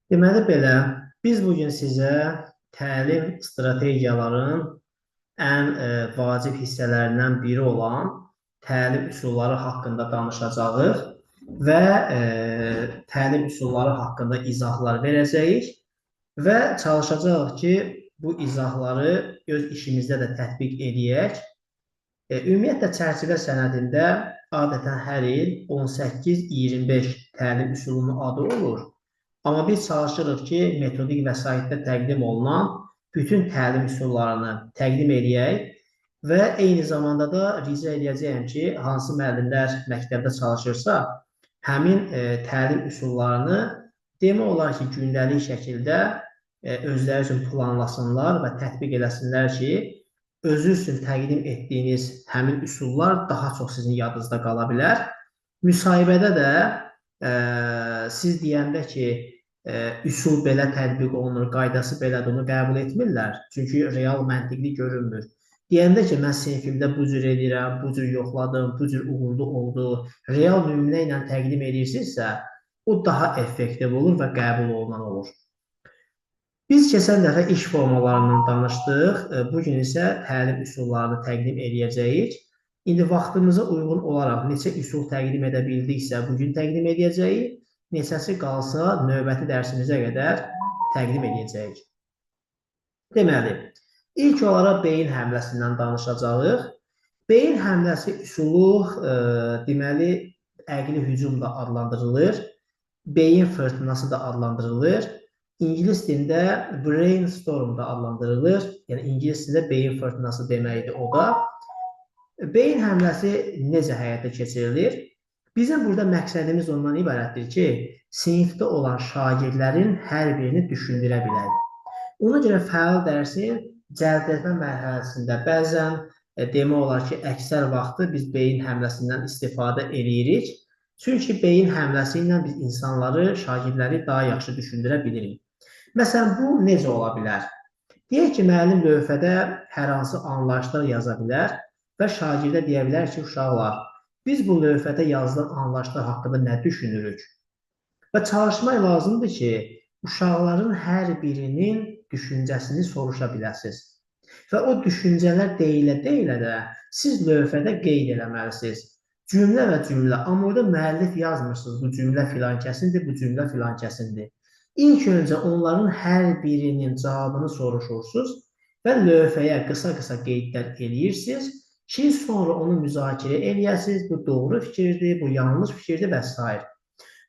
Deməli belə, biz bugün sizə təlim strategiyaların ən vacib hissələrindən biri olan təlim üsulları haqqında danışacağıq və təlim üsulları haqqında izahlar verəcəyik və çalışacağıq ki, bu izahları öz işimizdə də tətbiq edək. Ümumiyyətlə, çərçivə sənədində adətən hər il 18-25 təlim üsulunun adı olur. Amma biz çalışırıq ki, metodik vəsaitdə təqdim olunan bütün təlim üsullarını təqdim edək və eyni zamanda da rica edəcəyəm ki, hansı müəllimlər məktəbdə çalışırsa, həmin təlim üsullarını demək olar ki, gündəlik şəkildə özləri üçün planlasınlar və tətbiq eləsinlər ki, özü üçün təqdim etdiyiniz həmin üsullar daha çox sizin yadınızda qala bilər. Müsahibədə də siz deyəndə ki, üsul belə tətbiq olunur, qaydası belədir, onu qəbul etmirlər. Çünki real məntiqli görünmür. Deyəndə ki, mən sinifimdə bu cür edirəm, bu cür yoxladım, bu cür uğurlu oldu, real nümunə ilə təqdim edirsinizsə, o daha effektiv olur və qəbul olunan olur. Biz keçən dəfə iş formalarından danışdıq, bugün isə təlim üsullarını təqdim edəcəyik. İndi vaxtımıza uyğun olaraq neçə üsul təqdim edə bildiksə, bugün təqdim edəcəyik. Neçəsi qalsa, növbəti dərsimizə qədər təqdim edəcəyik. Deməli, ilk olaraq beyin həmləsindən danışacağıq. Beyin həmləsi üsulu, deməli, əqli hücum da adlandırılır, beyin fırtınası da adlandırılır. İngilis dilində brainstorm da adlandırılır. Yəni, İngilis dilində beyin fırtınası deməkdir o da. Beyin həmləsi necə həyata keçirilir? Bizim burada məqsədimiz ondan ibarətdir ki, sinifdə olan şagirdlərin hər birini düşündürə bilək. Ona görə fəal dərsin cəlbetmə mərhələsində bəzən demək olar ki, əksər vaxtı biz beyin həmləsindən istifadə edirik. Çünki beyin həmləsi ilə biz insanları, şagirdləri daha yaxşı düşündürə bilirik. Məsələn, bu necə ola bilər? Deyək ki, müəllim lövhədə hər hansı anlayışlar yaza bilər və şagirdə deyə bilər ki, uşaqlar, biz bu lövhədə yazılan anlayışlar haqqında nə düşünürük? Və çalışmaq lazımdır ki, uşaqların hər birinin düşüncəsini soruşa biləsiniz. Və o düşüncələr deyilə-deyilə də siz lövhədə qeyd eləməlisiniz. Cümlə və cümlə, amma orada müəllif yazmırsınız, bu cümlə filan kəsindir, bu cümlə filan kəsindir. İlk öncə onların hər birinin cavabını soruşursunuz və lövhəyə qısa-qısa qeydlər eləyirsiniz ki, sonra onu müzakirə eləyəsiniz, bu doğru fikirdir, bu yanlış fikirdir və s.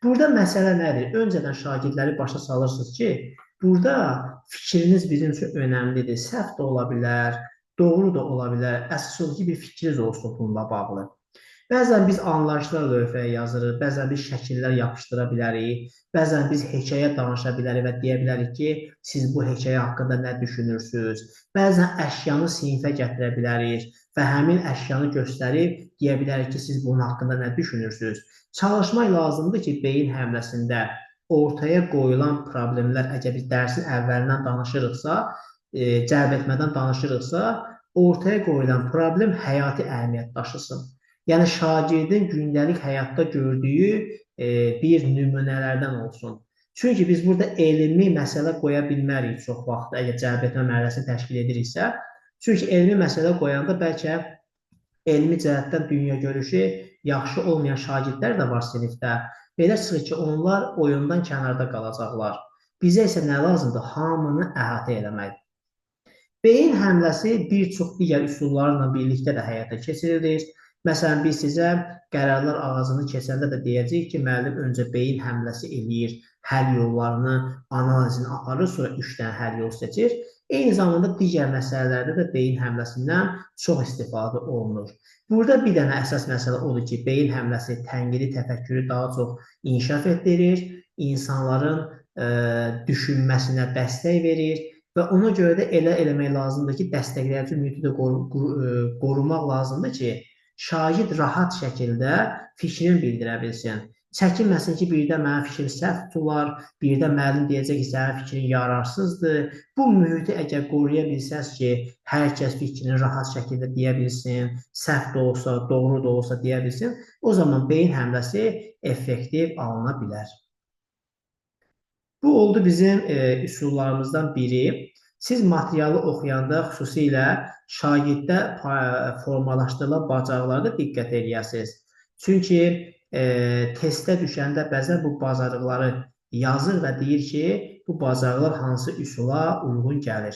Burada məsələ nədir? Öncədən şagirdləri başa salırsınız ki, burada fikriniz bizim üçün önəmlidir, səhv də ola bilər, doğru da ola bilər, əsas odur ki, bir fikriniz olsun bununla bağlı. Bəzən biz anlayışlar lövhəyə yazırıq, bəzən biz şəkillər yapışdıra bilərik, bəzən biz hekayə danışa bilərik və deyə bilərik ki, siz bu hekayə haqqında nə düşünürsünüz? Bəzən əşyanı sinifə gətirə bilərik və həmin əşyanı göstərib deyə bilərik ki, siz bunun haqqında nə düşünürsünüz? Çalışmaq lazımdır ki, beyin həmləsində ortaya qoyulan problemlər, əgər biz dərsin əvvəlindən danışırıqsa, cəlb etmədən danışırıqsa, ortaya qoyulan problem həyati əhəmiyyət daşısın. Yəni, şagirdin gündəlik həyatda gördüyü bir nümunələrdən olsun. Çünki biz burada elmi məsələ qoya bilmərik çox vaxt, əgər cəlb etmə mərhələsini təşkil ediriksə. Çünki elmi məsələ qoyanda bəlkə elmi cəhətdən dünya görüşü yaxşı olmayan şagirdlər də var sinifdə. Belə çıxır ki, onlar oyundan kənarda qalacaqlar. Bizə isə nə lazımdır? Hamını əhatə eləmək. Beyin həmləsi bir çox digər üsullarla birlikdə də həyata keçirilir. Məsələn, biz sizə qərarlar ağacını keçəndə də deyəcəyik ki, müəllim öncə beyin həmləsi eləyir, həll yollarını, analizini aparır, sonra 3 dənə həll yol seçir. Eyni zamanda digər məsələlərdə də beyin həmləsindən çox istifadə olunur. Burada bir dənə əsas məsələ odur ki, beyin həmləsi tənqidi təfəkkürü daha çox inkişaf etdirir, insanların düşünməsinə dəstək verir və ona görə də elə eləmək lazımdır ki, dəstəkləyici mühiti də qorumaq lazımdır ki, şagird rahat şəkildə fikrini bildirə bilsin. Çəkinməsin ki, birdə mənim fikrim səhv tutular, birdə müəllim deyəcək ki, sənin fikrin yararsızdır. Bu mühiti əgər qoruya bilsəz ki, hər kəs fikrini rahat şəkildə deyə bilsin, səhv də olsa, doğru da olsa deyə bilsin, o zaman beyin həmləsi effektiv alına bilər. Bu oldu bizim üsullarımızdan biri. Siz materialı oxuyanda xüsusilə şagirddə formalaşdırılan bacarıqlarda diqqət edəsiniz. Çünki testə düşəndə bəzən bu bacarıqları yazır və deyir ki, bu bacarıqlar hansı üsula uyğun gəlir.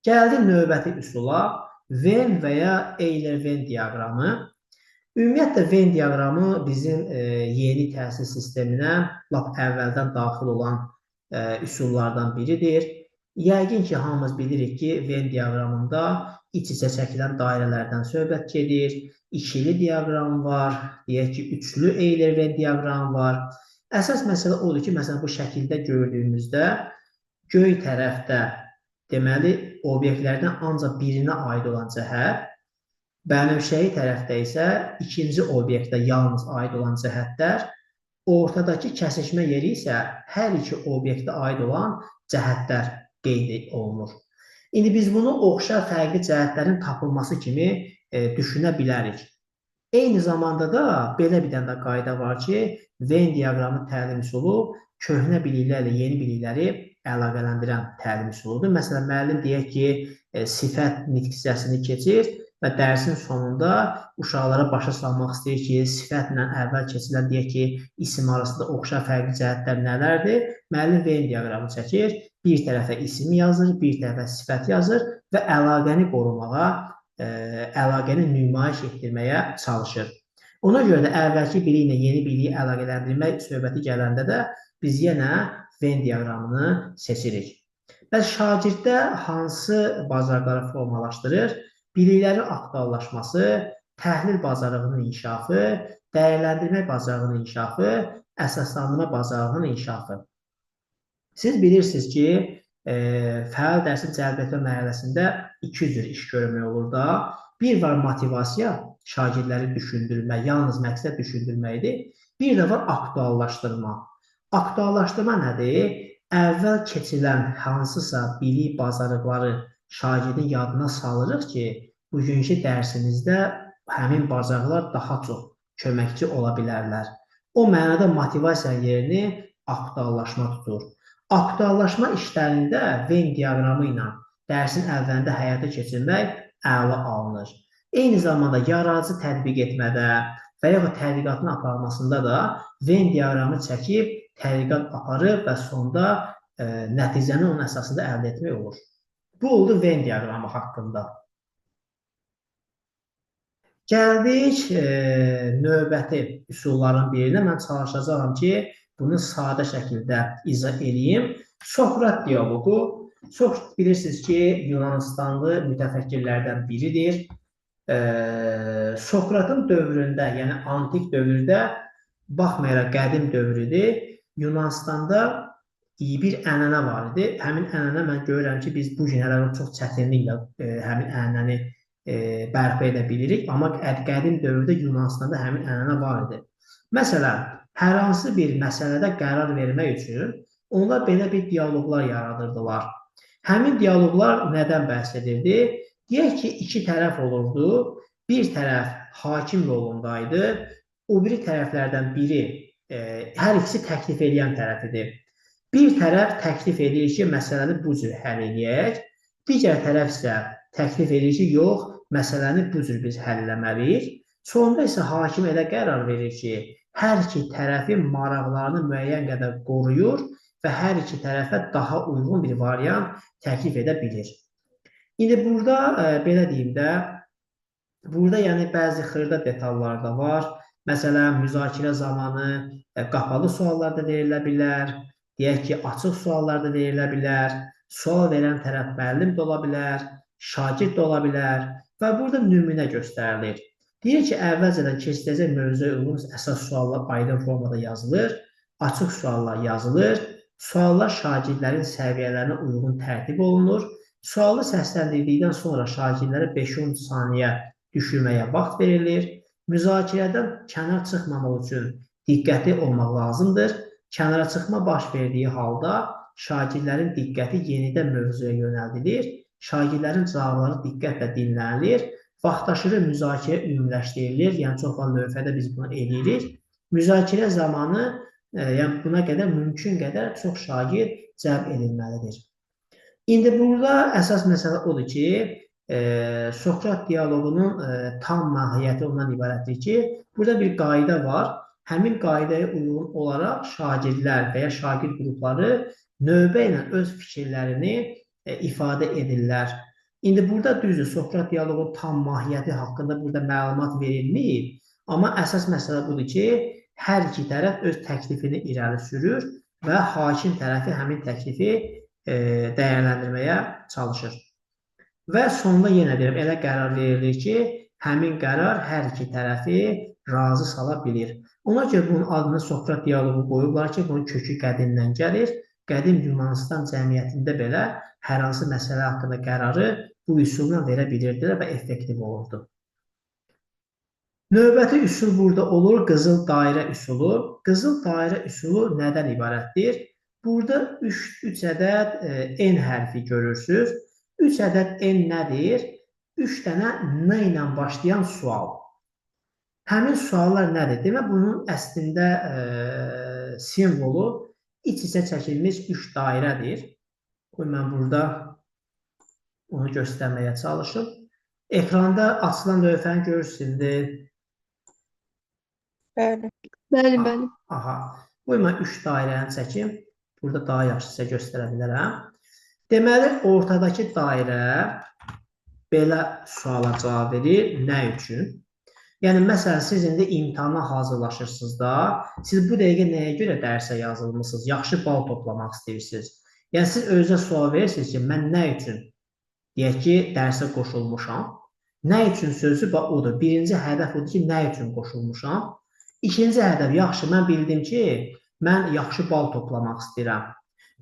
Gəldi növbəti üsula, Venn və ya Euler-Venn diaqramı. Ümumiyyətlə, Venn diaqramı bizim yeni təhsil sisteminə lap əvvəldən daxil olan üsullardan biridir. Yəqin ki, hamımız bilirik ki, Venn diaqramında iç-içə çəkilən dairələrdən söhbət gedir. İkili diaqram var, deyək ki, üçlü Euler-Venn diaqram var. Əsas məsələ odur ki, məsələn, bu şəkildə gördüyümüzdə göy tərəfdə, deməli, obyektlərdən ancaq birinə aid olan cəhət, bənövşəyi tərəfdə isə ikinci obyektə yalnız aid olan cəhətlər, ortadakı kəsişmə yeri isə hər iki obyektə aid olan cəhətlər qeyd olunur. İndi biz bunu oxşar fərqli cəhətlərin tapılması kimi düşünə bilərik. Eyni zamanda da belə bir dənə qayda var ki, Venn diaqramı təlim üsulu köhnə biliklərlə yeni bilikləri əlaqələndirən təlim üsuludur. Məsələn, müəllim deyək ki, sifət nitq hissəsini keçir və dərsin sonunda uşaqlara başa salmaq istəyir ki, sifətlə əvvəl keçilən deyək ki, isim arasında oxşar fərqli cəhətlər nələrdir? Müəllim Venn diaqramı çəkir, bir tərəfə isim yazır, bir tərəfə sifət yazır və əlaqəni qorumağa, əlaqəni nümayiş etdirməyə çalışır. Ona görə də əvvəlki biliyi ilə yeni biliyi əlaqələndirmək söhbəti gələndə də biz yenə Venn diaqramını seçirik. Bəs şagirddə hansı bacarıqları formalaşdırır? Biliklərin aktuallaşması, təhlil bacarığının inkişafı, dəyərləndirmə bacarığının inkişafı, əsaslandırma bacarığının inkişafı. Siz bilirsiniz ki, fəal dərsin cəlb etmə mərhələsində iki cür iş görmək olur da. Bir var motivasiya, şagirdləri düşündürmək, yalnız məqsəd düşündürməkdir. Bir də var aktuallaşdırma. Aktuallaşdırma nədir? Əvvəl keçilən hansısa bilik bacarıqları şagirdin yadına salırıq ki, bugünkü dərsimizdə həmin bacarıqlar daha çox köməkçi ola bilərlər. O mənada motivasiya yerini aktuallaşma tutur. Aktuallaşma işlərində Venn diaqramı ilə dərsin əvvəlində həyata keçirmək əla alınır. Eyni zamanda yaradıcı tətbiq etmədə və ya tədqiqatın aparılmasında da Venn diaqramı çəkib tədqiqat aparıb və sonda nəticəni onun əsasında əldə etmək olur. Bu oldu Venn diaqramı haqqında. Gəldik növbəti üsulların birinə. Mən çalışacağam ki, bunu sadə şəkildə izah edeyim. Sokrat dialoqu. Sokrat bilirsiniz ki, Yunanistanlı mütəfəkkirlərdən biridir. Sokratın dövründə, yəni antik dövrdə, baxmayaraq qədim dövrüdür, Yunanistanda bir ənənə var idi. Həmin ənənə mən görürəm ki, biz bu gün hələ çox çətinliklə həmin ənənəni bərpa edə bilirik. Amma qədim dövrdə Yunanistanda həmin ənənə var idi. Məsələn, hər hansı bir məsələdə qərar vermək üçün onlar belə bir dialoqlar yaradırdılar. Həmin dialoqlar nədən bəhs edirdi? Deyək ki, iki tərəf olurdu. Bir tərəf hakim rolundaydı. O biri tərəflərdən biri, hər ikisi təklif edən tərəf idi. Bir tərəf təklif edir ki, məsələni bu cür həll edək. Digər tərəf isə təklif edir ki, yox, məsələni bu cür biz həll etməliyik. Sonda isə hakim elə qərar verir ki, hər iki tərəfin maraqlarını müəyyən qədər qoruyur və hər iki tərəfə daha uyğun bir variant təklif edə bilir. İndi burada, belə deyim də, burada yəni bəzi xırda detallar da var. Məsələn, müzakirə zamanı qapalı suallar da verilə bilər. Deyək ki, açıq suallar da verilə bilər, sual verən tərəf müəllim də ola bilər, şagird də ola bilər və burada nümunə göstərilir. Deyir ki, əvvəlcədən keçiriləcək mövzuya uyğun əsas suallar aydın formada yazılır, açıq suallar yazılır, suallar şagirdlərin səviyyələrinə uyğun tərtib olunur, sualı səsləndirdikdən sonra şagirdlərə 5-10 saniyə düşürməyə vaxt verilir. Müzakirədən kənar çıxmamaq üçün diqqətli olmaq lazımdır. Kənara çıxma baş verdiyi halda şagirdlərin diqqəti yenidən mövzuya yönəldilir. Şagirdlərin cavabları diqqətlə dinlənilir. Vaxtaşırı müzakirə ümumiləşdirilir. Yəni, çox vaxt lövhədə biz bunu edirik. Müzakirə zamanı, yəni buna qədər mümkün qədər çox şagird cəlb edilməlidir. İndi burada əsas məsələ odur ki, Sokrat dialoqunun tam mahiyyəti ondan ibarətdir ki, burada bir qayda var. Həmin qaydaya uyğun olaraq şagirdlər və ya şagird qrupları növbə ilə öz fikirlərini ifadə edirlər. İndi burada düzdür, Sokrat dialoqun tam mahiyyəti haqqında burada məlumat verilməyib. Amma əsas məsələ budur ki, hər iki tərəf öz təklifini irəli sürür və hakim tərəfi həmin təklifi dəyərləndirməyə çalışır. Və sonunda yenə deyirəm, elə qərar verilir ki, həmin qərar hər iki tərəfi razı sala bilir. Ona görə bunun adını Sokrat dialoqu qoyublar ki, bunun kökü qədimdən gəlir. Qədim Yunanistan cəmiyyətində belə hər hansı məsələ haqqında qərarı bu üsulla verə bilirdilər və effektiv olurdu. Növbəti üsul burada olur, qızıl dairə üsulu. Qızıl dairə üsulu nədən ibarətdir? Burada 3 ədəd N hərfi görürsünüz. 3 ədəd N nədir? 3 dənə N ilə başlayan sual. Həmin suallar nədir? Demək, bunun əslində simvolu iç-içə çəkilmiş 3 dairədir. Mən burada onu göstərməyə çalışım. Ekranda açılan lövhəni görürsünüz. Bəli. Bəli. Aha. Mən 3 dairəni çəkim. Burada daha yaxşı sizə göstərə bilərəm. Deməli, ortadakı dairə belə suala cavab verir. Nə üçün? Yəni, məsələn, siz indi imtahana hazırlaşırsınız da, siz bu dəqiqə nəyə görə dərsə yazılmışsınız? Yaxşı bal toplamaq istəyirsiniz. Yəni, siz özünüzə sual verirsiniz ki, mən nə üçün, deyək ki, dərsə qoşulmuşam? Nə üçün sözü odur. Birinci hədəf odur ki, nə üçün qoşulmuşam? İkinci hədəf, yaxşı, mən bildim ki, mən yaxşı bal toplamaq istəyirəm.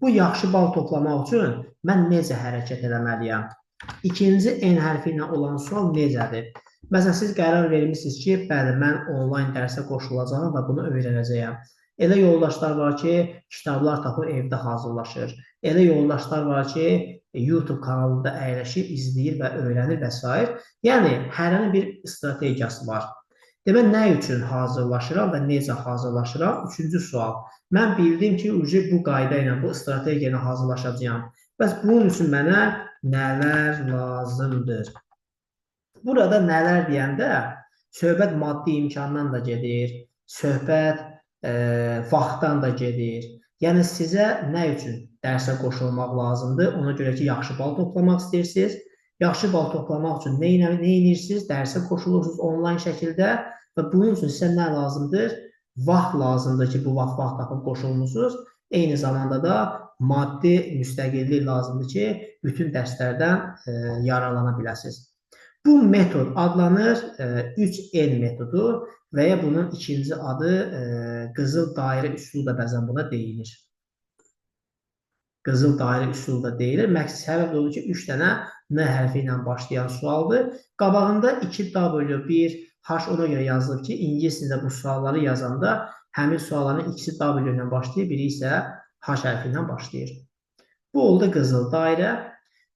Bu yaxşı bal toplamaq üçün mən necə hərəkət eləməliyəm? İkinci N hərfi ilə olan sual necədir? Məsələn, siz qərar vermişsiniz ki, bəli, mən onlayn dərsə qoşulacağım və bunu öyrənəcəyəm. Elə yoldaşlar var ki, kitablar tapıb evdə hazırlaşır. Elə yoldaşlar var ki, YouTube kanalında əyləşib, izləyir və öyrənir və s. Yəni, hərənin bir strategiyası var. Demək, nə üçün hazırlaşıram və necə hazırlaşıram? Üçüncü sual. Mən bildim ki, bu qayda ilə, bu strategiya ilə hazırlaşacağım. Bəs bunun üçün mənə nələr lazımdır? Burada nələr deyəndə, söhbət maddi imkandan da gedir, söhbət vaxtdan da gedir. Yəni, sizə nə üçün dərsə qoşulmaq lazımdır? Ona görə ki, yaxşı bal toplamaq istəyirsiniz. Yaxşı bal toplamaq üçün nə edirsiniz? Dərsə qoşulursunuz onlayn şəkildə və bunun üçün sizə nə lazımdır? Vaxt lazımdır ki, bu vaxt tapıb qoşulmuşsunuz. Eyni zamanda da maddi müstəqillik lazımdır ki, bütün dərslərdən yararlana biləsiniz. Bu metod adlanır 3N metodu və ya bunun ikinci adı qızıl dairə üsulu da bəzən buna deyilir. Qızıl dairə üsulu da deyilir. Məqsəd səbəb odur ki, 3 dənə N hərfi ilə başlayan sualdır. Qabağında 2W1 H ona görə yazılıb ki, ingilis dilində bu sualları yazanda həmin sualların ikisi W ilə başlayır, biri isə H hərfi ilə başlayır. Bu oldu qızıl dairə.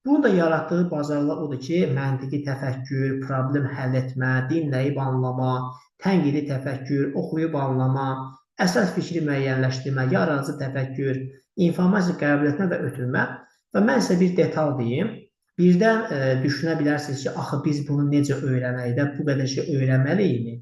Bunun da yaratdığı bazarlar odur ki, məntiqi təfəkkür, problem həll etmə, dinləyib anlama, tənqidi təfəkkür, oxuyub anlama, əsas fikri müəyyənləşdirmə, yaradıcı təfəkkür, informasiya qəbul etmə və ötürmə. Və mən sizə bir detal deyim. Birdən düşünə bilərsiniz ki, axı biz bunu necə öyrənək də, bu qədər şey öyrənməliyik mi?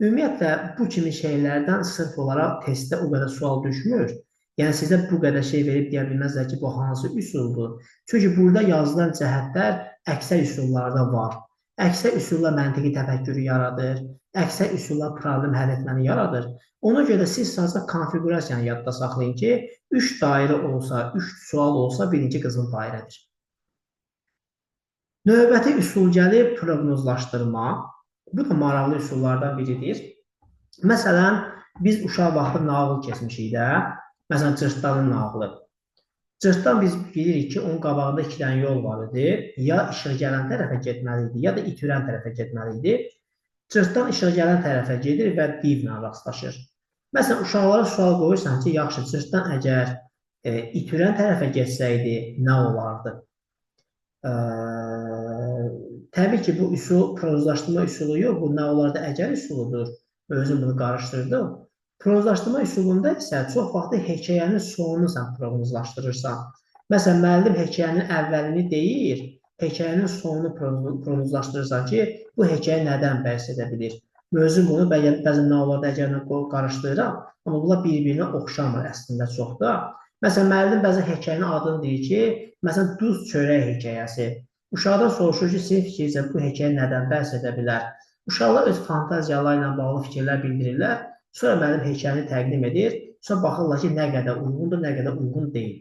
Ümumiyyətlə, bu kimi şeylərdən sırf olaraq testdə o qədər sual düşmür. Yəni, sizə bu qədər şey verib deyə bilməzlər ki, bu hansı üsuldur. Çünki burada yazılan cəhətlər əksər üsullarda var. Əksər üsullar məntiqi təfəkkürü yaradır. Əksər üsullar problem həll etməni yaradır. Ona görə də siz sadəcə konfigurasiyanı yadda saxlayın ki, 3 dairə olsa, 3 sual olsa, birinci qızıl dairədir. Növbəti üsul gəlib proqnozlaşdırma. Bu da maraqlı üsullardan biridir. Məsələn, biz uşaq vaxtı nağıl keçmişik də. Məsələn, Cırtdanın nağılı. Cırtdan biz bilirik ki, onun qabağında 2 dənə yol var idi. Ya işıq gələn tərəfə getməli idi, ya da itürən tərəfə getməli idi. Cırtdan işıq gələn tərəfə gedir və divlə rastlaşır. Məsələn, uşaqlara sual qoyursan ki, yaxşı, cırtdan əgər itürən tərəfə getsəydi, nə olardı? Təbii ki, bu üsul prozlaşdırma üsulu yox, bu nə olardı əgər üsuludur. Özüm bunu qarışdırdım. Prozlaşdırma üsulunda isə çox vaxt hekayənin sonunu sən prozlaşdırırsan. Məsələn, müəllim hekayənin əvvəlini deyir, hekayənin sonunu prozlaşdırırsan ki, bu hekayə nədən bəhs edə bilir? Özüm bunu bəzən nə olardı əgərlə qarışdırıram, amma bunlar bir-birinə oxşamır əslində çox da. Məsələn, müəllim bəzən hekayənin adını deyir ki, məsələn, duz çörək hekayəsi. Uşaqdan soruşur ki, sizin fikircə bu hekayə nədən bəhs edə bilər? Uşaqlar öz fantaziyaları ilə bağlı fikirlər bildirirlər. Sonra müəllim hekayəni təqdim edir. Sonra baxırlar ki, nə qədər uyğundur, nə qədər uyğun deyil.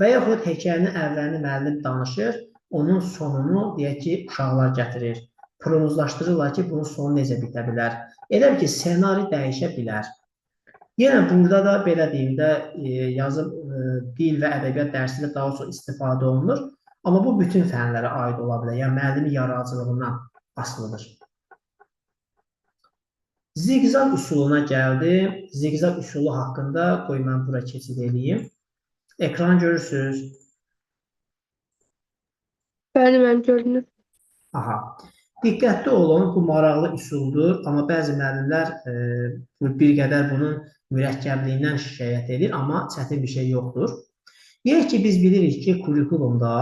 Və yaxud hekayənin əvvəlini müəllim danışır, onun sonunu deyək ki, uşaqlar gətirir. Prozlaşdırırlar ki, bunun sonu necə bitə bilər. Elə ki, ssenari dəyişə bilər. Yenə burada da belə deyim də, yazım dil və ədəbiyyat dərsində daha çox istifadə olunur. Amma bu bütün fənlərə aid ola bilər. Yəni, müəllimin yaradıcılığından asılıdır. Ziqzaq üsuluna gəldim. Ziqzaq üsulu haqqında qoy mən bura keçid edeyim. Ekran görürsünüz. Bəli, mən gördüm. Aha. Diqqətli olun, bu maraqlı üsuldur. Amma bəzi müəllimlər bir qədər bunun mürəkkəbliyindən şikayət edir, amma çətin bir şey yoxdur. Deyək ki, biz bilirik ki, kurikulumda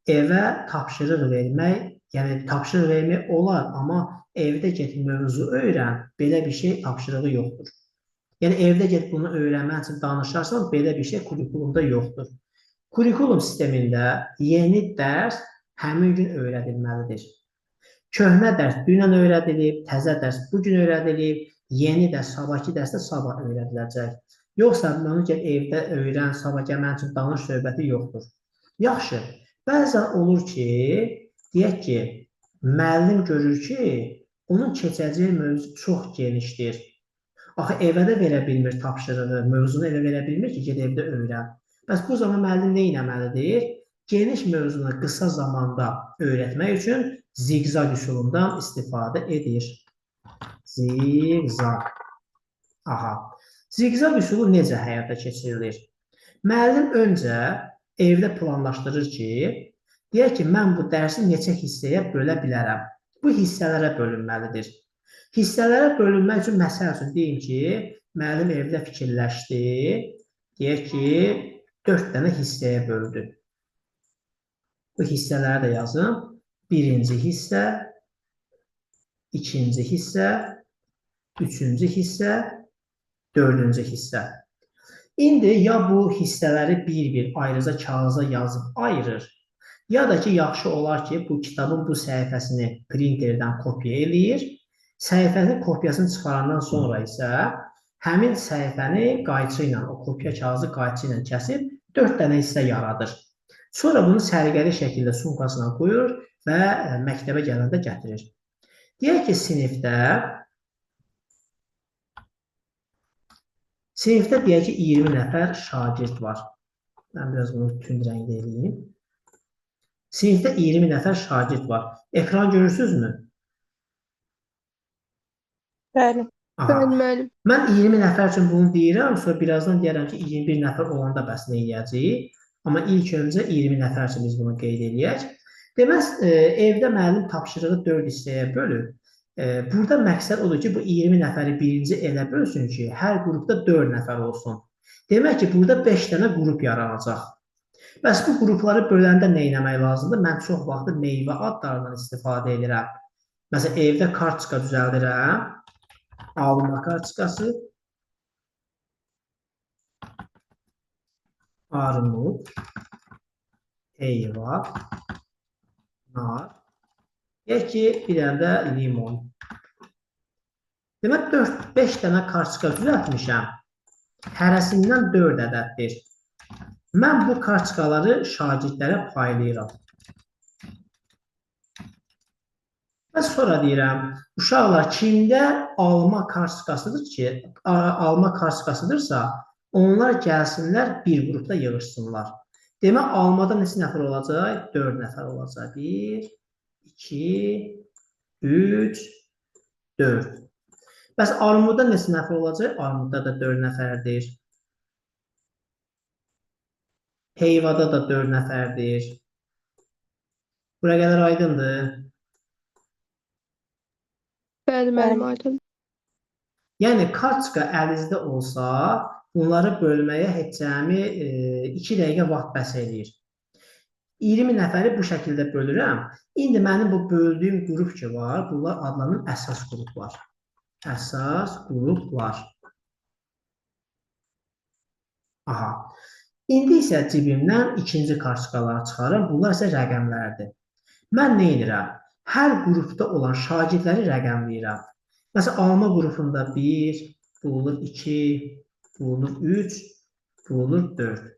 evə tapşırıq vermək, yəni tapşırıq vermək olar, amma evdə get mövzu öyrən, belə bir şey tapşırığı yoxdur. Yəni, evdə get bunu öyrənmək üçün danışarsan, belə bir şey kurikulumda yoxdur. Kurikulum sistemində yeni dərs həmin gün öyrədilməlidir. Köhnə dərs dünən öyrədilib, təzə dərs bugün öyrədilib, yeni dərs, sabahki dərsdə sabah öyrədiləcək. Yoxsa bunu gəl evdə öyrən, sabah gəl mənim üçün danış söhbəti yoxdur. Yaxşı, bəzən olur ki, deyək ki, müəllim görür ki, onun keçəcəyi mövzu çox genişdir. Axı, evə də verə bilmir tapşırığı, mövzunu evə verə bilmir ki, ged evdə öyrən. Bəs bu zaman müəllim nə etməlidir? Geniş mövzunu qısa zamanda öyrətmək üçün ziqzaq üsulundan istifadə edir. Ziqzaq. Aha. Ziqzaq üsulu necə həyata keçirilir? Müəllim öncə evdə planlaşdırır ki, deyək ki, mən bu dərsi neçə hissəyə bölə bilərəm. Bu hissələrə bölünməlidir. Hissələrə bölünmək üçün, məsəl üçün, deyim ki, müəllim evdə fikirləşdi, deyək ki, 4 dənə hissəyə böldü. Bu hissələri də yazın. Birinci hissə, ikinci hissə, üçüncü hissə, dördüncü hissə. İndi ya bu hissələri bir-bir ayrıca kağıza yazıb ayırır, ya da ki, yaxşı olar ki, bu kitabın bu səhifəsini printerdən kopya eləyir, səhifənin kopyasını çıxarandan sonra isə həmin səhifəni qayçı ilə, o kopya kağızı qayçı ilə kəsib 4 dənə hissə yaradır. Sonra bunu səliqəli şəkildə sumkasına qoyur və məktəbə gələndə gətirir. Deyək ki, sinifdə deyək ki, 20 nəfər şagird var. Mən biraz bunu tünd rəngdə eləyim. Sinifdə 20 nəfər şagird var. Ekran görürsünüzmü? Bəli. Bəli. Mən 20 nəfər üçün bunu deyirəm, sonra birazdan deyərəm ki, 21 nəfər olanda bəs nə eləyəcəyik? Amma ilk öncə 20 nəfər üçün biz bunu qeyd eləyək. Deməz, evdə müəllim tapşırığı 4 hissəyə bölür. Burada məqsəd odur ki, bu 20 nəfəri birinci elə bölsün ki, hər qrupda 4 nəfər olsun. Demək ki, burada 5 dənə qrup yaranacaq. Bəs bu qrupları böləndə nə etmək lazımdır? Mən çox vaxt meyvə adlarından istifadə edirəm. Məsələn, evdə kartçika düzəldirəm. Alma kartçikası, armud, heyva, nar, deyək ki, bir dənə də limon. Demək, 5 dənə kartçika düzəltmişəm. Hərəsindən 4 ədəddir. Mən bu kartçikaları şagirdlərə paylayıram. Və sonra deyirəm, uşaqlar, kimdə alma kartçikasıdırsa, onlar gəlsinlər bir qrupda yığışsınlar. Demək, almada neçə nəfər olacaq? 4 nəfər olacaq. 1, 2, 3, 4. Bəs armudda neçə nəfər olacaq? Armudda da 4 nəfərdir. Heyvada da 4 nəfərdir. Buraya qədər aydındır. Bəli, müəllim, aydın. Yəni, kartçka əlinizdə olsa, bunları bölməyə heç cəmi 2 dəqiqə vaxt bəs eləyir. 20 nəfəri bu şəkildə bölürəm. İndi mənim bu böldüyüm qrup ki var, bunlar adlanır əsas qruplar. Əsas qruplar. Aha. İndi isə cibimdən ikinci kartçkaları çıxarım. Bunlar isə rəqəmlərdir. Mən nə edirəm? Hər qrupda olan şagirdləri rəqəmləyirəm. Məsələn, alma qrupunda 1, bu olur 2, bu olur 3, bu olur 4.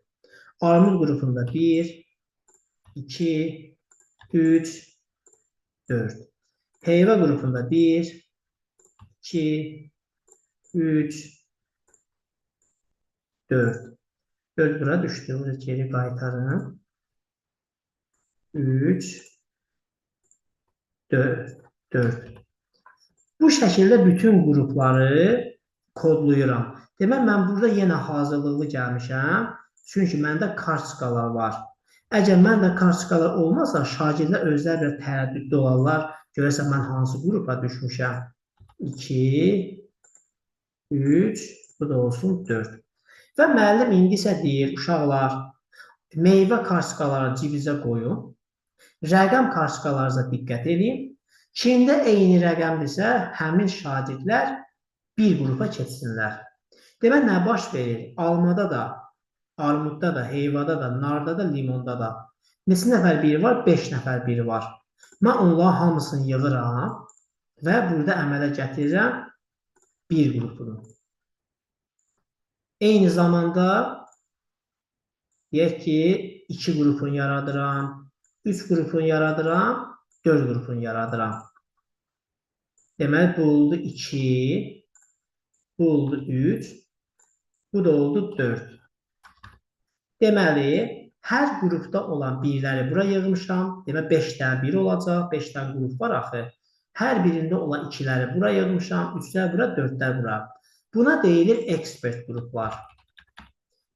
Armud qrupunda 1, 2, 3, 4. Heyva qrupunda 1, 2, 3, 4. 4 bura düşdü. Burada geri qaytarım. 3, 4. Bu şəkildə bütün qrupları kodluyuram. Demək, mən burada yenə hazırlıqlı gəlmişəm. Çünki məndə kartçkalar var. Əgər məndə kartçkalar olmasa, şagirdlər özləri bir tərəddüddə olarlar. Görəsən, mən hansı qrupa düşmüşəm? 2, 3, bu da olsun 4. Və müəllim indi isə deyir, uşaqlar, meyvə kartçkaları cibizə qoyun. Rəqəm kartçkalarınıza diqqət edin. Kimdə eyni rəqəmdirsə, həmin şagirdlər bir qrupa keçsinlər. Demək, nə baş verir? Almada da, armudda da, heyvada da, narda da, limonda da. Neçə nəfər biri var? 5 nəfər biri var. Mən onların hamısını yığıram və burada əmələ gətirirəm bir qrupunu. Eyni zamanda deyək ki, 2 qrupun yaradıram, 3 qrupun yaradıram, 4 qrupun yaradıram. Deməli, bu oldu 2, bu oldu 3, bu da oldu 4. Deməli, hər qrupda olan birləri bura yığmışam. Demək, 5 dənə 1 olacaq, 5 dənə qrup var axı. Hər birində olan 2-ləri bura yığmışam, 3-lər bura, 4-lər bura. Buna deyilir ekspert qruplar.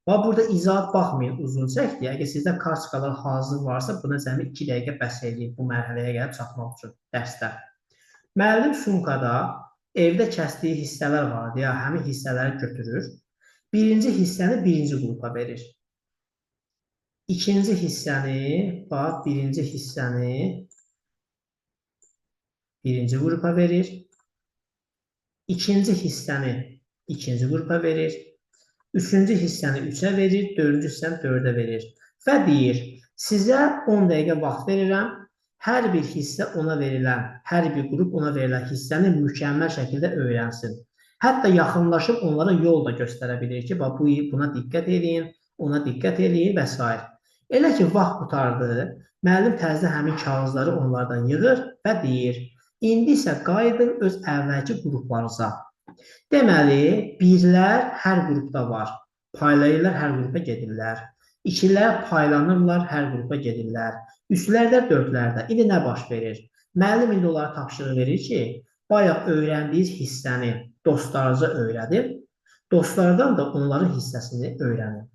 Burada izahat baxmayın, uzun çəkdi. Əgər sizdə kartçkalar hazır varsa, buna cəmi 2 dəqiqə bəs eləyir bu mərhələyə gəlib çatmaq üçün dərsdə. Müəllim sumkada evdə kəsdiyi hissələr var deyə həmin hissələri götürür. Birinci hissəni birinci qrupa verir. İkinci hissəni, bax, birinci hissəni birinci qrupa verir. İkinci hissəni ikinci qrupa verir. Üçüncü hissəni 3-ə verir, dördüncü hissəni 4-ə verir. Və deyir, sizə 10 dəqiqə vaxt verirəm, hər bir hissə ona verilən, hər bir qrup ona verilən hissəni mükəmməl şəkildə öyrənsin. Hətta yaxınlaşıb onlara yol da göstərə bilir ki, buna diqqət edin, ona diqqət edin və s. Elə ki, vaxt qutardı, müəllim təzədən həmin kağızları onlardan yığır və deyir, indi isə qayıdın öz əvvəlki qruplarınıza. Deməli, birlər hər qrupda var. Paylayırlar, hər qrupa gedirlər. İkilər paylanırlar, hər qrupa gedirlər. Üçlər də, dördlər də. İndi nə baş verir? Müəllim indi onlara tapşırıq verir ki, bayaq öyrəndiyiz hissəni dostlarınıza öyrədin, dostlardan da onların hissəsini öyrənin.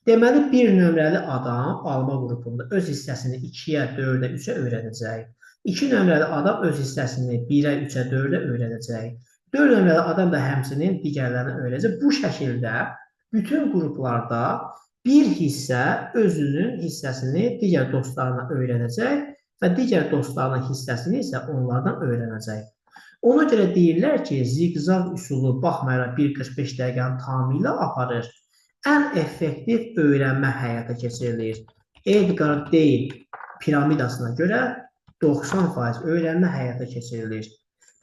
Deməli, bir nömrəli adam alma qrupunda öz hissəsini 2-yə, 4-ə, 3-ə öyrədəcək. 2 nömrəli adam öz hissəsini 1-ə, 3-ə, 4-ə öyrədəcək. 4 nömrəli adam da həmçinin digərlərini öyrədəcək. Bu şəkildə bütün qruplarda bir hissə özünün hissəsini digər dostlarına öyrənəcək və digər dostlarının hissəsini isə onlardan öyrənəcək. Ona görə deyirlər ki, ziqzaq üsulu baxmayaraq 1-45 dəqiqəni tamamilə aparır. Ən effektiv öyrənmə həyata keçirilir. Edgar Dale piramidasına görə 90% öyrənmə həyata keçirilir.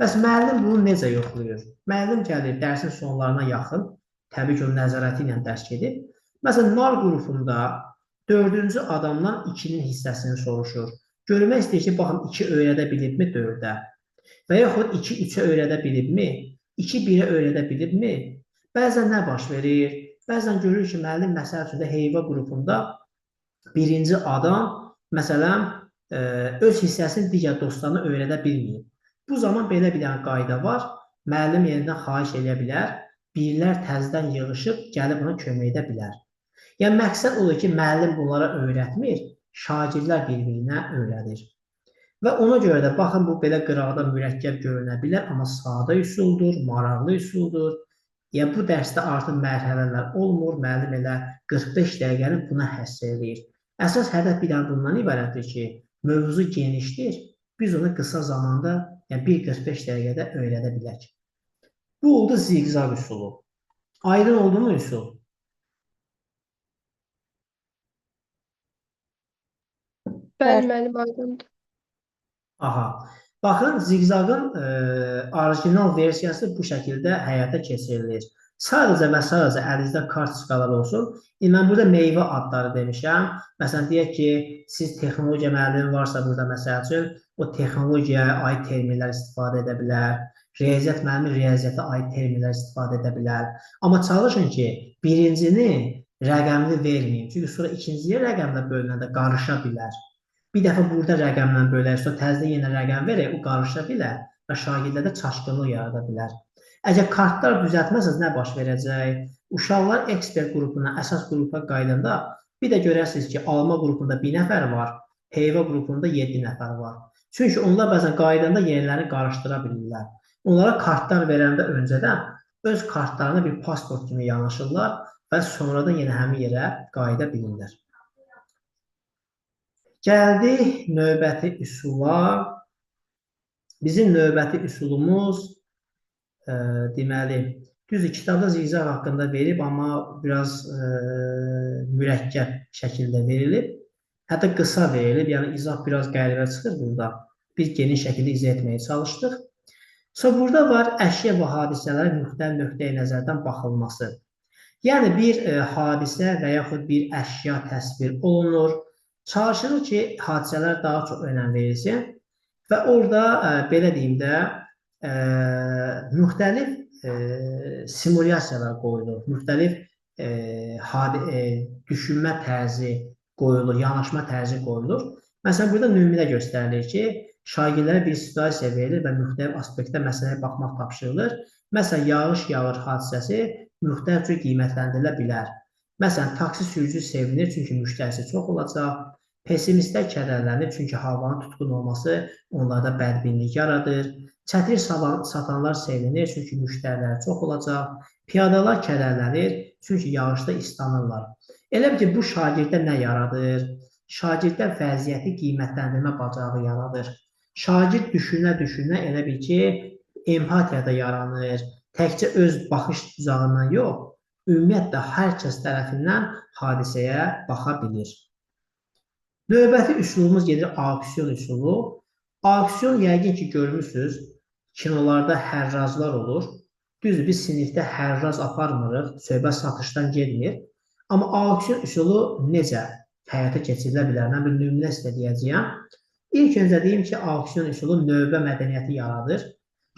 Bəs müəllim bunu necə yoxlayır? Müəllim gəlir dərsin sonlarına yaxın, təbii ki, o nəzarəti ilə dərs gedir. Məsələn, nar qrupunda 4-cü adamdan 2-nin hissəsini soruşur. Görmək istəyir ki, baxın, 2 öyrədə bilibmi 4-ə? Və yaxud 2 3-ə öyrədə bilibmi? 2 1-ə öyrədə bilibmi? Bəzən nə baş verir? Bəzən görür ki, müəllim məsəl üçün də heyva qrupunda birinci adam məsələn öz hissəsini digər dostlarına öyrədə bilməyib. Bu zaman belə bir dənə qayda var. Müəllim yerindən xahiş edə bilər. Birlər təzədən yığışıb gəlib ona kömək edə bilər. Yəni məqsəd odur ki, müəllim bunlara öyrətmir, şagirdlər bir-birinə öyrədir. Və ona görə də baxın bu belə qıraqda mürəkkəb görünə bilər, amma sadə üsuldur, maraqlı üsuldur. Yəni bu dərsdə artıq mərhələlər olmur, müəllim elə 45 dəqiqəni buna həsr edir. Əsas hədəf bir dənə bundan ibarətdir ki, mövzu genişdir. Biz onu qısa zamanda, yəni 1:45 dəqiqədə öyrədə bilək. Bu oldu ziqzaq üsulu. Aydın oldu mu üsul? Bəli, müəllim, aydındır. Aha. Baxın, ziqzaqın orijinal versiyası bu şəkildə həyata keçirilir. Sadəcə və sadəcə əlinizdə kartçıqalar olsun. Mən burada meyvə adları demişəm. Məsələn, deyək ki, siz texnologiya müəllimi varsa burada məsəl üçün, o texnologiyaya aid terminlər istifadə edə bilər. Riyaziyyat müəllimi riyaziyyata aid terminlər istifadə edə bilər. Amma çalışın ki, birincini rəqəmli verməyin. Çünki sonra ikinciyə rəqəmlə bölünəndə qarışa bilər. Bir dəfə burada rəqəmlə bölək, sonra təzədən yenə rəqəm verək, o qarışa bilər və şagirdlərdə çaşqınlıq yarada bilər. Əgər kartlar düzəltməsəz nə baş verəcək? Uşaqlar ekspert qrupuna, əsas qrupa qaydanda bir də görərsiniz ki, alma qrupunda 1 nəfər var, heyva qrupunda 7 nəfər var. Çünki onlar bəzən qaydanda yerləri qarışdıra bilirlər. Onlara kartlar verəndə öncədən öz kartlarına bir pasport kimi yanaşırlar və sonradan yenə həmin yerə qayıda bilirlər. Gəldik növbəti üsula. Bizim növbəti üsulumuz deməli, düzdür, kitabda ziqzaq haqqında verib, amma biraz mürəkkəb şəkildə verilib. Hətta qısa verilib, yəni izah biraz qəribə çıxır burada. Biz geniş şəkildə izah etməyə çalışdıq. Sonra burada var əşya və hadisələrin müxtəlif nöqteyi nəzərdən baxılması. Yəni bir hadisə və yaxud bir əşya təsvir olunur. Çalışılır ki, hadisələr daha çox önəm verilsin və orada belə deyim də müxtəlif simulyasiyalar qoyulur, müxtəlif düşünmə tərzi qoyulur, yanaşma tərzi qoyulur. Məsələn, burada nümunə göstərilir ki, şagirdlərə bir situasiya verilir və müxtəlif aspektdə məsələyə baxmaq tapşırılır. Məsələn, yağış yağır hadisəsi müxtəlif cür qiymətləndirilə bilər. Məsələn, taksi sürücüsü sevinir, çünki müştərisi çox olacaq. Pessimistlər kədərlənir, çünki havanın tutqun olması onlarda bədbinlik yaradır. Çətir satanlar sevinir, çünki müştərilər çox olacaq. Piyadalar kədərlənir, çünki yağışda islanırlar. Elə ki, bu şagirddə nə yaradır? Şagirddə vəziyyəti qiymətləndirmə bacarığı yaradır. Şagird düşünə-düşünə elə bil ki, empatiya da yaranır. Təkcə öz baxış uzağından yox, ümumiyyətlə hər kəs tərəfindən hadisəyə baxa bilir. Növbəti üsulumuz gedir auksion üsulu. Auksion yəqin ki, görmüsünüz, kinolarda hərrazlar olur. Düzdür, biz sinifdə hərraz aparmırıq, söhbət satışdan getmir. Amma auksion üsulu necə həyata keçirilə bilər? Mən bir nümunə sizə deyəcəyəm. İlk öncə deyim ki, auksion üsulu növbə mədəniyyəti yaradır.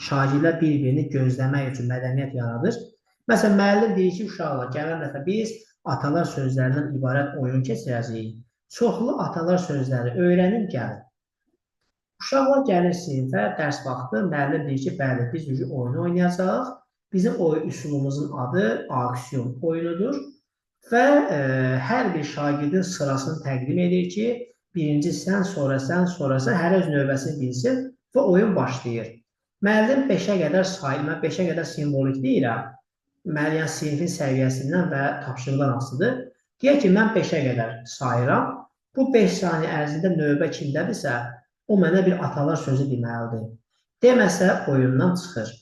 Şagirdlər bir-birini gözləmək üçün mədəniyyət yaradır. Məsələn, müəllim deyir ki, uşaqlar, gələn dəfə biz atalar sözlərindən ibarət oyun keçirəcəyik. Çoxlu atalar sözləri öyrənib gəlin. Uşaqlar gəlir sinifə, dərs vaxtı, müəllim deyir ki, bəli, biz oyunu oynayacaq. Bizim oyun üsulumuzun adı auksion oyunudur və hər bir şagirdin sırasını təqdim edir ki, birinci sən, sonra sən, sonra sən, hər öz növbəsini bilsin və oyun başlayır. Müəllim 5-ə qədər sayır, mən 5-ə qədər simvolik deyirəm. Müəyyən sinifin səviyyəsindən və tapşırıqdan asılıdır. Deyək ki, mən 5-ə qədər sayıram. Bu 5 saniyə ərzində növbə kimdədirsə, o mənə bir atalar sözü deməlidir. Deməsə, oyundan çıxır.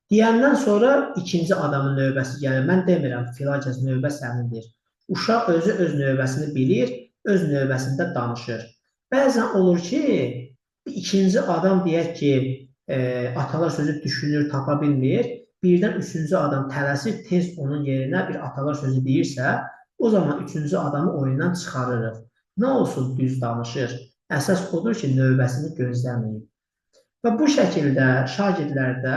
Deyəndən sonra ikinci adamın növbəsi gəlir. Mən demirəm, filakəs növbə sənindir. Uşaq özü öz növbəsini bilir, öz növbəsində danışır. Bəzən olur ki, ikinci adam deyək ki, atalar sözü düşünür, tapa bilmir. Birdən üçüncü adam tələsir, tez onun yerinə bir atalar sözü deyirsə, o zaman üçüncü adamı oyundan çıxarırıq. Nə olsun düz danışır? Əsas odur ki, növbəsini gözləməyib. Və bu şəkildə şagirdlərdə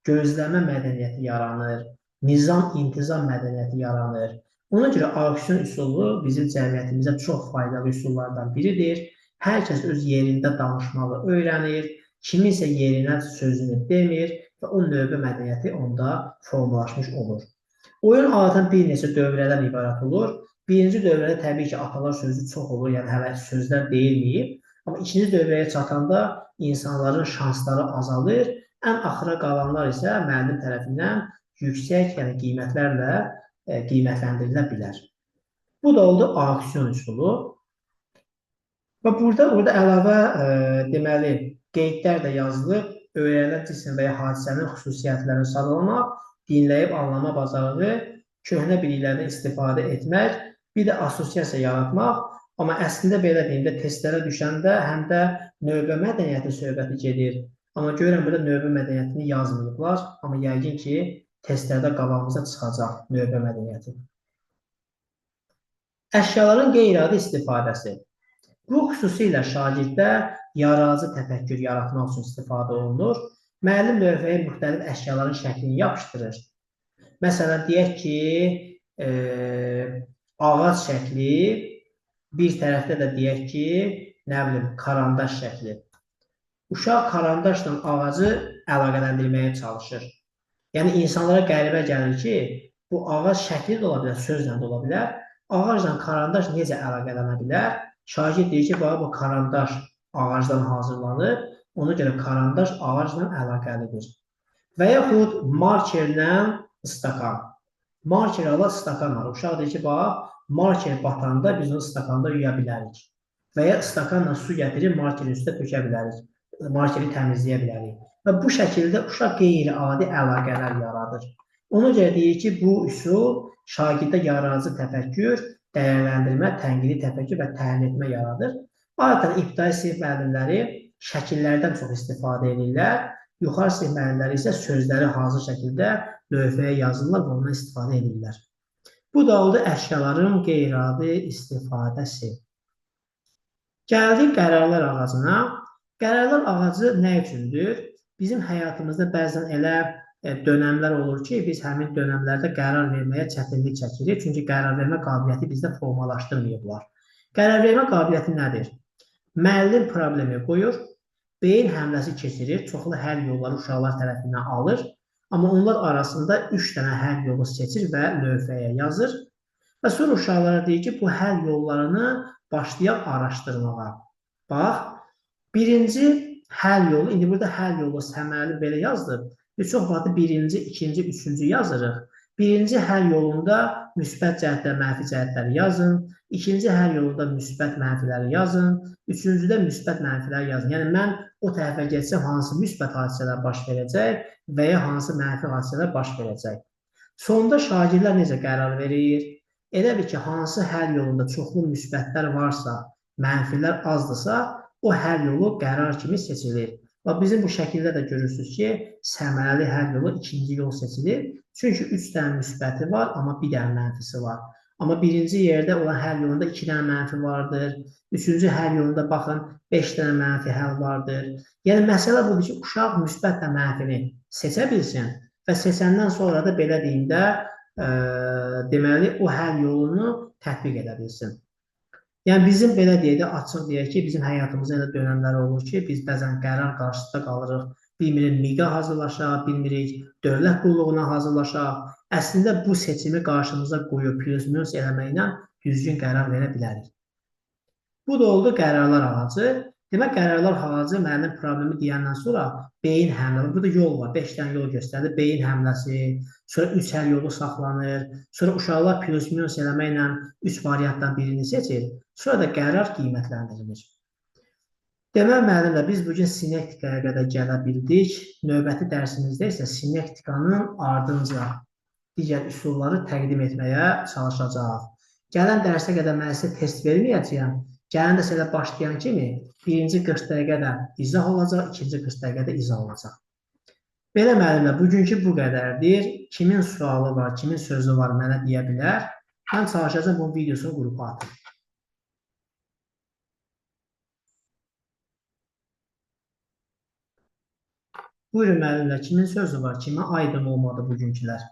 gözləmə mədəniyyəti yaranır, nizam, intizam mədəniyyəti yaranır. Ona görə auksion üsulu bizim cəmiyyətimizdə çox faydalı üsullardan biridir. Hər kəs öz yerində danışmağı öyrənir, kiminsə yerinə sözünü demir və o növbə mədəniyyəti onda formalaşmış olur. Oyun adətən bir neçə dövrədən ibarət olur. Birinci dövrədə təbii ki, atalar sözü çox olur, yəni hələ sözlər deyilməyib. Amma ikinci dövrəyə çatanda insanların şansları azalır. Ən axıra qalanlar isə müəllim tərəfindən yüksək, yəni qiymətlərlə qiymətləndirilə bilər. Bu da oldu auksion üsulu. Və burada əlavə deməli qeydlər də yazılıb. Öyrənilən cisim və ya hadisənin xüsusiyyətlərini sadalamaq, dinləyib anlama bacarığı, köhnə biliklərdən istifadə etmək, bir də assosiasiya yaratmaq. Amma əslində belə deyim də testlərə düşəndə həm də növbə mədəniyyəti söhbəti gedir. Amma görürəm burada növbə mədəniyyətini yazmayıblar. Amma yəqin ki, testlərdə qabağımıza çıxacaq növbə mədəniyyəti. Əşyaların qeyri-adi istifadəsi. Bu xüsusilə şagirddə yaradıcı təfəkkür yaratmaq üçün istifadə olunur. Müəllim lövhəyə müxtəlif əşyaların şəklini yapışdırır. Məsələn, deyək ki, ağac şəkli, bir tərəfdə də deyək ki, nə bilim, karandaş şəkli. Uşaq karandaşla ağacı əlaqələndirməyə çalışır. Yəni, insanlara qəribə gəlir ki, bu ağac şəkli də ola bilər, sözlə də ola bilər. Ağacla karandaş necə əlaqələnə bilər? Şagird deyir ki, bu karandaş ağacdan hazırlanıb, ona görə karandaş ağacla əlaqəlidir. Və yaxud markerlə stakan. Marker ala stakan var. Uşaq deyir ki, marker batanda biz onu stakanda yuya bilərik. Və ya stakanla su gətirib markerin üstə tökə bilərik. Markeri təmizləyə bilərik. Və bu şəkildə uşaq qeyri-adi əlaqələr yaradır. Ona görə deyir ki, bu üsul şagirdə yaradıcı təfəkkür, dəyərləndirmə, tənqidi təfəkkür və təhlil etmə yaradır. Adətən ibtidai sinif müəllimləri şəkillərdən çox istifadə edirlər. Yuxarı sinif müəllimləri isə sözləri hazır şəkildə lövhəyə yazırlar və ondan istifadə edirlər. Bu da oldu əşyaların qeyri-adi istifadəsi. Gəldik qərarlar ağacına. Qərarlar ağacı nə üçündür? Bizim həyatımızda bəzən elə dönəmlər olur ki, biz həmin dönəmlərdə qərar verməyə çətinlik çəkirik. Çünki qərar vermə qabiliyyəti bizdə formalaşdırmayıblar. Qərar vermə qabiliyyəti nədir? Müəllim problemi qoyur, beyin həmləsi keçirir, çoxlu həll yolları uşaqlar tərəfindən alır. Amma onlar arasında 3 dənə həll yolu seçir və lövhəyə yazır. Və sonra uşaqlara deyir ki, bu həll yollarını başlayaq araşdırmağa. Bax, birinci həll yolu, indi burada həll yolu səmərli belə yazılıb. Çox vaxt birinci, ikinci, üçüncü yazırıq. Birinci həll yolunda müsbət cəhətlər, mənfi cəhətləri yazın. İkinci həll yolunda müsbət mənfiləri yazın. Üçüncüdə müsbət mənfiləri yazın. Yəni, mən o tərəfə geçsəm, hansı müsbət hadisələr baş verəcək və ya hansı mənfi hadisələr baş verəcək. Sonda şagirdlər necə qərar verir? Elə bir ki, hansı həll yolunda çoxlu müsbətlər varsa, mənfilər azdırsa, o həll yolu qərar kimi seçilir. Və bizim bu şəkildə də görürsünüz ki, səmərəli həll yolu ikinci yol seçilir. Çünki 3 dənə müsbəti var, amma bir dənə mənfisi var. Amma birinci yerdə olan həll yolunda 2 dənə mənfi vardır. Üçüncü həll yolunda baxın, 5 dənə mənfi həll vardır. Yəni, məsələ budur ki, uşaq müsbət və mənfini seçə bilsin və seçəndən sonra da belə deyim də, deməli, o həll yolunu tətbiq edə bilsin. Yəni, bizim belə deyək də, açıq deyək ki, bizim həyatımızda elə dönəmlər olur ki, biz bəzən qərar qarşısında qalırıq, bilmirik, miqə hazırlaşaq, bilmirik, dövlət qulluğuna hazırlaşaq. Əslində, bu seçimi qarşımıza qoyub, plus-minus eləməklə düzgün qərar verə bilərik. Bu da oldu qərarlar ağacı. Demək, qərarlar ağacı müəllim problemi deyəndən sonra beyin həmləsi, burada yol var, 5 dənə yol göstərdi, beyin həmləsi, sonra 3 həll yolu saxlanır, sonra uşaqlar plus-minus eləməklə 3 variantdan birini seçir, sonra da qərar qiymətləndirilir. Demək, müəllimlər, biz bugün sinektikaya qədər gələ bildik. Növbəti dərsimizdə isə sinektikanın ardınca digər üsulları təqdim etməyə çalışacaq. Gələn dərsə qədər mən sizə test verməyəcəyəm. Gələn dəsə elə başlayan kimi birinci 40 dəqiqədə izah olacaq, ikinci 40 dəqiqədə izah olacaq. Belə müəllimlər, bugünkü bu qədərdir. Kimin sualı var, kimin sözü var mənə deyə bilər. Mən çalışacağım bu videosunu qrupa atım. Buyurun müəllimlər, kimin sözü var, kimə aydın olmadı bugünkülər?